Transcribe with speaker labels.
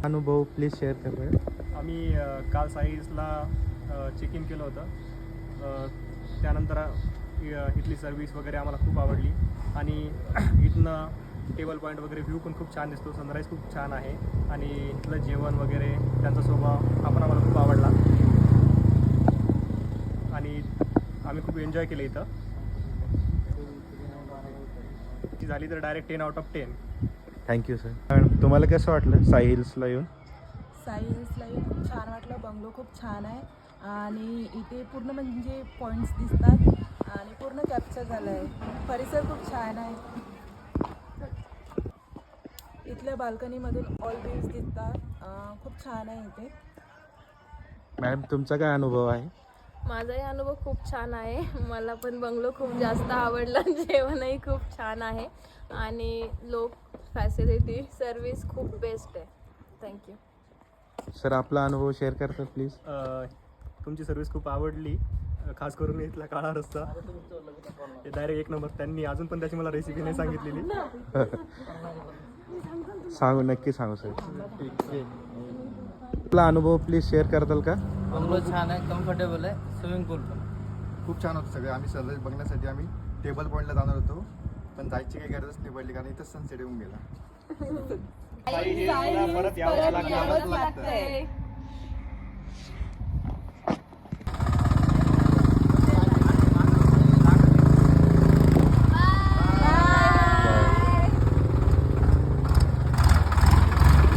Speaker 1: अनुभव please share करा.
Speaker 2: आम्ही काल साईजला चेक इन केलं होतं. त्यानंतर इथली सर्विस वगैरे आम्हाला खूप आवडली आणि इथनं टेबल पॉईंट वगैरे व्ह्यू पण खूप छान दिसतो. सनराईज खूप छान आहे आणि इथलं जेवण वगैरे त्यांचा स्वभाव हा पण आम्हाला खूप आवडला आणि आम्ही खूप एन्जॉय केलं इथं. ती झाली तर direct 10 out of 10.
Speaker 1: Thank you sir. Madam तुम्हाला कसं वाटलं साई हिल्सला येऊन?
Speaker 3: साई हिल्सला येऊन खूप छान वाटलं. बंगलो खूप छान आहे आणि इथे पूर्ण म्हणजे पॉईंट्स दिसतात आणि पूर्ण कॅप्चर झालं आहे. परिसर खूप छान आहे. इथल्या बाल्कनीमधून ऑल व्ह्यूज दिसतात. खूप छान आहे इथे.
Speaker 1: मॅडम तुमचा काय अनुभव आहे?
Speaker 4: माझाही अनुभव खूप छान आहे. मला पण बंगलो खूप जास्त आवडला. जेवणही खूप छान आहे आणि लोक, फॅसिलिटी, सर्विस खूप बेस्ट आहे. थँक्यू.
Speaker 1: सर आपला अनुभव शेअर करता प्लीज.
Speaker 2: तुमची सर्विस खूप आवडली. खास करून इथला काळा रस्ता हे डायरेक्ट एक नंबर. त्यांनी अजून पण त्याची मला रेसिपी नाही सांगितलेली.
Speaker 1: सांगू, नक्की सांगू सर. आपला अनुभव प्लीज शेअर करताल का?
Speaker 5: बंगलो छान आहे, कम्फर्टेबल आहे, स्विमिंग पूल पण
Speaker 6: खूप छान होतं सगळं. आम्ही सनराईज बघण्यासाठी आम्ही टेबल पॉईंटला जाणार होतो, पण जायची काही गरजच नाही पडली कारण इथंच सनसेट येऊन गेला.
Speaker 2: परत यावंच लागतं.